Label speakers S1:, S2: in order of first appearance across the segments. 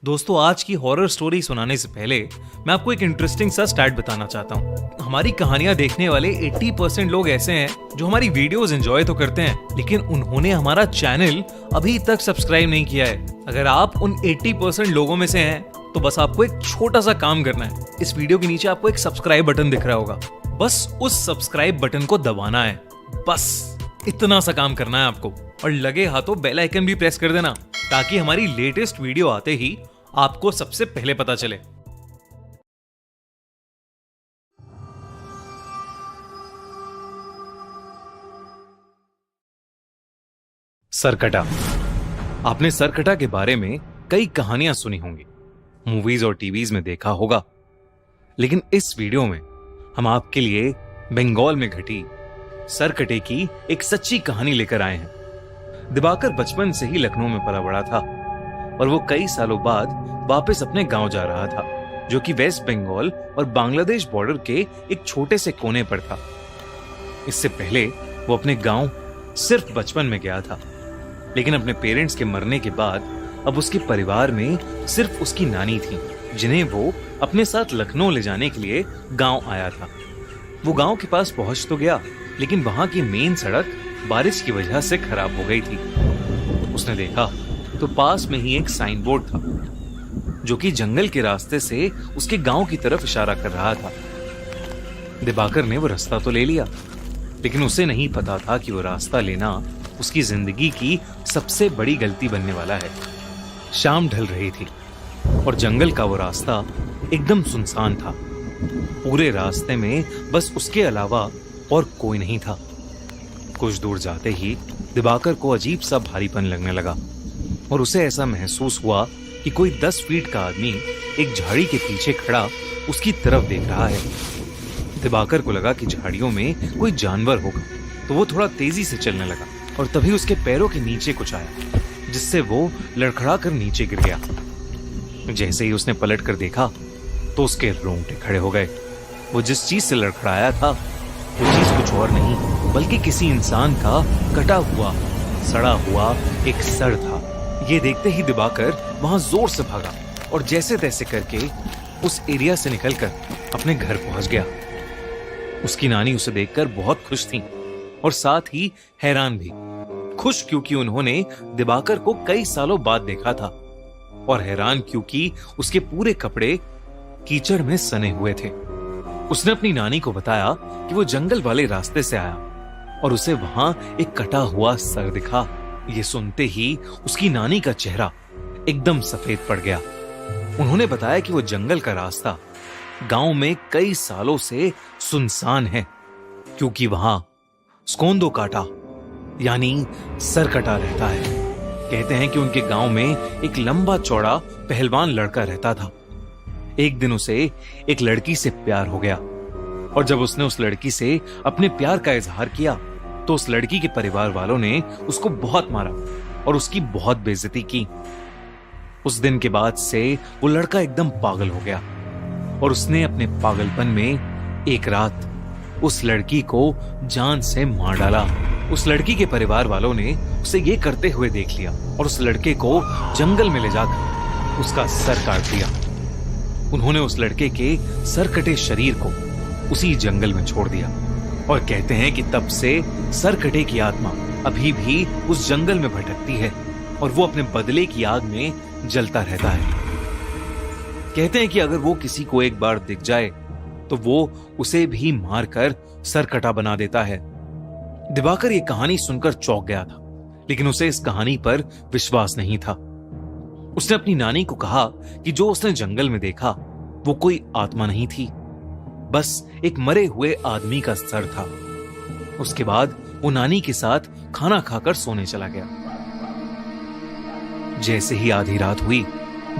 S1: दोस्तों, आज की हॉरर स्टोरी सुनाने से पहले मैं आपको एक इंटरेस्टिंग सा स्टैट बताना चाहता हूँ। हमारी कहानियां देखने वाले 80% लोग ऐसे हैं जो हमारी वीडियोस एंजॉय तो करते हैं, लेकिन उन्होंने हमारा चैनल अभी तक सब्सक्राइब नहीं किया है। अगर आप उन 80% लोगों में से हैं, तो बस आपको एक छोटा सा काम करना है। इस वीडियो के नीचे आपको एक सब्सक्राइब बटन दिख रहा होगा, बस उस सब्सक्राइब बटन को दबाना है। बस इतना सा काम करना है आपको, और लगे हाथों बेल आइकन भी प्रेस कर देना, ताकि हमारी लेटेस्ट वीडियो आते ही आपको सबसे पहले पता चले। सरकटा। आपने सरकटा के बारे में कई कहानियां सुनी होंगी, मूवीज और टीवीज में देखा होगा, लेकिन इस वीडियो में हम आपके लिए बंगाल में घटी सरकटे की एक सच्ची कहानी लेकर आए हैं। दिवाकर बचपन से ही लखनऊ में पला बड़ा था और वो कई सालों बाद वापस अपने गांव जा रहा था, जो कि वेस्ट बंगाल और बांग्लादेश बॉर्डर के एक छोटे से कोने पर था। इससे पहले वो अपने गांव सिर्फ बचपन में गया था, लेकिन अपने पेरेंट्स के मरने के बाद अब उसके परिवार में सिर्फ उसकी नानी थी, जिन्हें वो अपने साथ लखनऊ ले जाने के लिए गांव आया था। वो गांव के पास पहुंच तो गया, लेकिन वहां की मेन सड़क बारिश की वजह से खराब हो गई थी। उसने देखा तो पास में ही एक साइन बोर्ड था, जो कि जंगल के रास्ते से उसके गांव की तरफ इशारा कर रहा था। दिवाकर ने वो रास्ता तो ले लिया, लेकिन उसे नहीं पता था कि वो रास्ता लेना उसकी जिंदगी की सबसे बड़ी गलती बनने वाला है। शाम ढल रही थी और जंगल का वो रास्ता एकदम सुनसान था। पूरे रास्ते में बस उसके अलावा और कोई नहीं था। कुछ दूर जाते ही दिवाकर को अजीब सा भारीपन लगने लगा और उसे ऐसा महसूस हुआ कि कोई 10 फीट का आदमी एक झाड़ी के पीछे खड़ा उसकी तरफ देख रहा है। दिवाकर को लगा कि झाड़ियों में कोई जानवर होगा, तो वो थोड़ा तेजी से चलने लगा और तभी उसके पैरों के नीचे कुछ आया, जिससे वो लड़खड़ा कर नीचे गिर गया। जैसे ही उसने पलट कर देखा तो उसके रोंगटे खड़े हो गए। वो जिस चीज से लड़खड़ाया था वो चीज कुछ और नहीं बल्कि किसी इंसान का कटा हुआ सड़ा हुआ एक सर था। ये देखते ही दिवाकर वहां जोर से भागा और जैसे तैसे करके उस एरिया से निकलकर अपने घर पहुंच गया। उसकी नानी उसे देखकर बहुत खुश थी और साथ ही हैरान भी। खुश क्योंकि उन्होंने दिवाकर को कई सालों बाद देखा था, और हैरान क्योंकि उसके पूरे कपड़े कीचड़ में सने हुए थे। उसने अपनी नानी को बताया कि वो जंगल वाले रास्ते से आया और उसे वहां एक कटा हुआ सर दिखा। ये सुनते ही उसकी नानी का चेहरा एकदम सफेद पड़ गया। उन्होंने बताया कि वो जंगल का रास्ता गांव में कई सालों से सुनसान है, क्योंकि वहां स्कोंदो काटा यानी सरकटा रहता है। कहते हैं कि उनके गांव में एक लंबा चौड़ा पहलवान लड़का रहता था। एक दिन उसे एक लड़की से प्यार हो गया, और जब उसने उस लड़की से अपने प्यार का इजहार किया तो उस लड़की के परिवार वालों ने उसको बहुत मारा और उसकी बहुत बेइज्जती की। उस दिन के बाद से वो लड़का एकदम पागल हो गया और उसने अपने पागलपन में एक रात उस लड़की को जान से मार डाला। उस लड़की के परिवार वालों ने उसे ये करते हुए देख लिया और उस लड़के को जंगल में ले जाकर उसका सर काट दिया। उन्होंने उस लड़के के सर कटे शरीर को उसी जंगल में छोड़ दिया, और कहते हैं कि तब से सरकटे की आत्मा अभी भी उस जंगल में भटकती है और वो अपने बदले की आग में जलता रहता है। कहते हैं कि अगर वो किसी को एक बार दिख जाए तो वो उसे भी मारकर सरकटा बना देता है। दिवाकर ये कहानी सुनकर चौंक गया था, लेकिन उसे इस कहानी पर विश्वास नहीं था। उसने अपनी नानी को कहा कि जो उसने जंगल में देखा वो कोई आत्मा नहीं थी, बस एक मरे हुए आदमी का सर था। उसके बाद वो नानी के साथ खाना खाकर सोने चला गया। जैसे ही आधी रात हुई,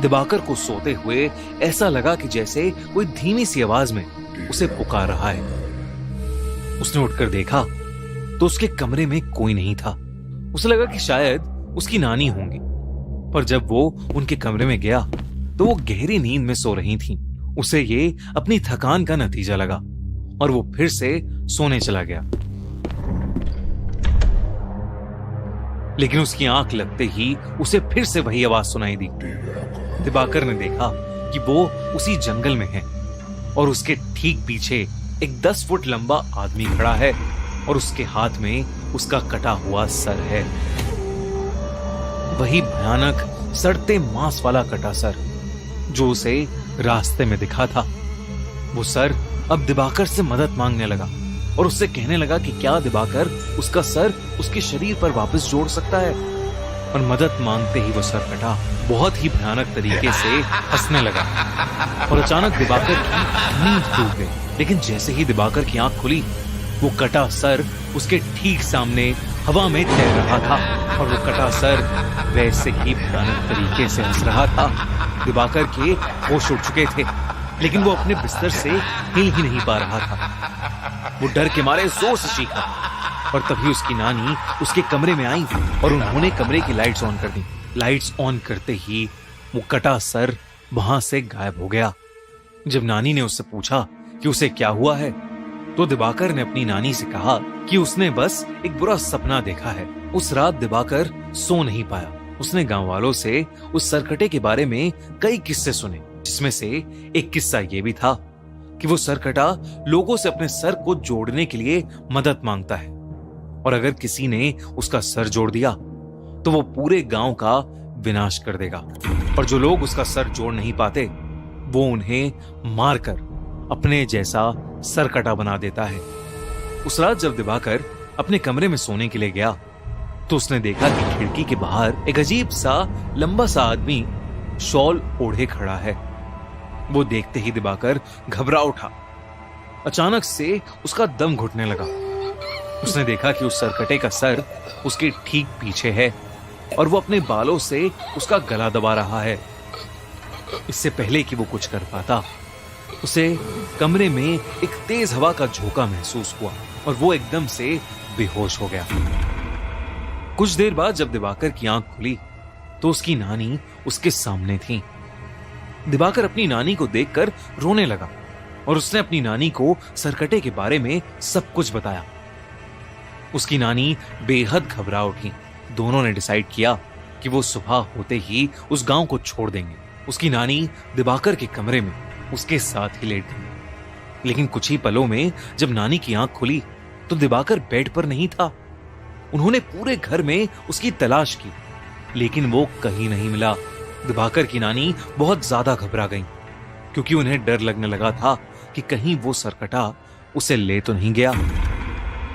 S1: दिवाकर को सोते हुए ऐसा लगा कि जैसे कोई धीमी सी आवाज में उसे पुकार रहा है। उसने उठकर देखा तो उसके कमरे में कोई नहीं था। उसे लगा कि शायद उसकी नानी होंगी, पर जब वो उनके कमरे में गया तो वो गहरी नींद में सो रही थीं। उसे ये अपनी थकान का नतीजा लगा और वो फिर से सोने चला गया। लेकिन उसकी आंख लगते ही उसे फिर से वही आवाज सुनाई दी। दिवाकर ने देखा कि वो उसी जंगल में है और उसके ठीक पीछे एक 10 फुट लंबा आदमी खड़ा है और उसके हाथ में उसका कटा हुआ सर है। वही भयानक सड़ते मांस वाला कटा सर जो उसे रास्ते में दिखा था। वो सर अब दिवाकर से मदद मांगने लगा और उससे कहने लगा कि क्या दिवाकर उसका सर उसके शरीर पर वापस जोड़ सकता है। और मदद मांगते ही वो सर कटा बहुत ही भयानक तरीके से हंसने लगा और अचानक दिवाकर की नींद टूट गई। लेकिन जैसे ही दिवाकर की आंख खुली वो कटा सर उसके ठीक सामने हवा में तैर रहा था और वो कटा सर वैसे ही भयानक तरीके से हंस रहा था। दिवाकर के होश उड़ चुके थे लेकिन वो अपने बिस्तर से हिल ही नहीं पा रहा था। वो डर के मारे जोर से चीखा और तभी उसकी नानी उसके कमरे में आई और उन्होंने कमरे की लाइट्स ऑन कर दी। लाइट्स ऑन करते ही वो कटा सर वहां से गायब हो गया। जब नानी ने उससे पूछा कि उसे क्या हुआ है तो दिवाकर ने अपनी नानी से कहा कि उसने बस एक बुरा सपना देखा है। उस रात दिवाकर सो नहीं पाया। उसने गांव वालों से उस सरकटे के बारे में कई किस्से सुने, जिसमें से एक किस्सा ये भी था कि वो सरकटा लोगों से अपने सर को जोड़ने के लिए मदद मांगता है और अगर किसी ने उसका सर जोड़ दिया तो वो पूरे गांव का विनाश कर देगा और जो लोग उसका सर जोड़ नहीं पाते वो उन्हें मारकर अपने जैसा सरकटा बना देता है। उस रात जब दिवाकर अपने कमरे में सोने के लिए गया तो उसने देखा कि खिड़की के बाहर एक अजीब सा लंबा सा आदमी शॉल ओढ़े खड़ा है। वो देखते ही दिवाकर घबरा उठा। अचानक से उसका दम घुटने लगा। उसने देखा कि उस सरकटे का सर उसके ठीक पीछे है और वो अपने बालों से उसका गला दबा रहा है। इससे पहले कि वो कुछ कर पाता उसे कमरे में एक तेज हवा का झोंका महसूस हुआ और वो एकदम से बेहोश हो गया। कुछ देर बाद जब दिवाकर की आंख खुली तो उसकी नानी उसके सामने थी। दिवाकर अपनी नानी को देखकर रोने लगा और उसने अपनी नानी को सरकटे के बारे में सब कुछ बताया। उसकी नानी बेहद घबरा उठी। दोनों ने डिसाइड किया कि वो सुबह होते ही उस गांव को छोड़ देंगे। उसकी नानी दिवाकर के कमरे में उसके साथ ही लेट गई। लेकिन कुछ ही पलों में जब नानी की आंख खुली तो दिवाकर बेड पर नहीं था। उन्होंने पूरे घर में उसकी तलाश की लेकिन वो कहीं नहीं मिला। दिवाकर की नानी बहुत ज्यादा घबरा गई क्योंकि उन्हें डर लगने लगा था कि कहीं वो सरकटा उसे ले तो नहीं गया।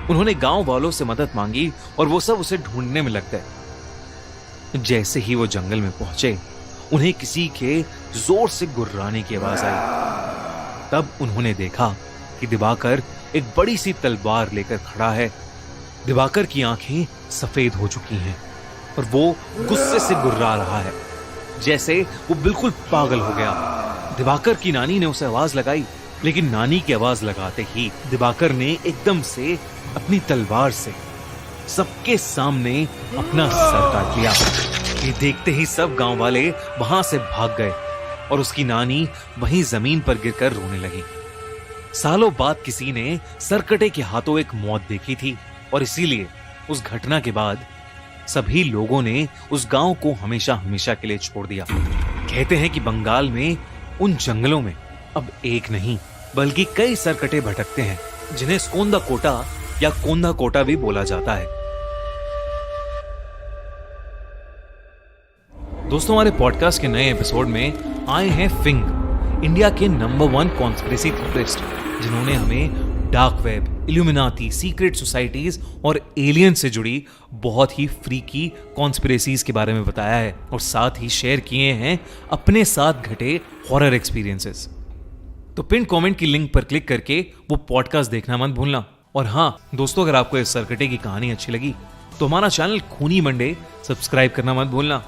S1: उन्होंने गांव वालों से मदद मांगी और वो सब उसे ढूंढने में लग गए। जैसे ही वो जंगल में पहुंचे उन्हें किसी के जोर से गुर्राने की आवाज आई। तब उन्होंने देखा कि दिवाकर एक बड़ी सी तलवार लेकर खड़ा है। दिवाकर की आंखें सफेद हो चुकी हैं और वो गुस्से से गुर्रा रहा है जैसे वो बिल्कुल पागल हो गया। दिवाकर की नानी ने उसे आवाज लगाई लेकिन नानी की आवाज लगाते ही दिवाकर ने एकदम से अपनी तलवार से सबके सामने अपना सर काट लिया। ये देखते ही सब गांव वाले वहां से भाग गए और उसकी नानी वहीं जमीन पर गिरकर रोने लगी। सालों बाद किसी ने सरकटे के हाथों एक मौत देखी थी और इसीलिए उस घटना के बाद सभी लोगों ने उस गांव को हमेशा हमेशा के लिए छोड़ दिया। कहते हैं कि बंगाल में उन जंगलों में अब एक नहीं बल्कि कई सरकटे भटकते हैं जिन्हें स्कोंदा कोटा या कोंदा कोटा भी बोला जाता है। दोस्तों, हमारे पॉडकास्ट के नए एपिसोड में आए हैं फिंग, इंडिया के नंबर 1 कॉन्स्पिरेसी थ्योरिस्ट, जिन्होंने हमें dark web, illuminati, secret societies और एलियन से जुड़ी बहुत ही फ्रीकी कॉन्स्पिरेसीज के बारे में बताया है और साथ ही शेयर किए हैं अपने साथ घटे हॉरर एक्सपीरियंसेस। तो पिन कमेंट की लिंक पर क्लिक करके वो पॉडकास्ट देखना मत भूलना। और हाँ दोस्तों, अगर आपको इस सरकटे की कहानी अच्छी लगी तो हमारा चैनल खूनी मंडे सब्सक्राइब करना मत भूलना।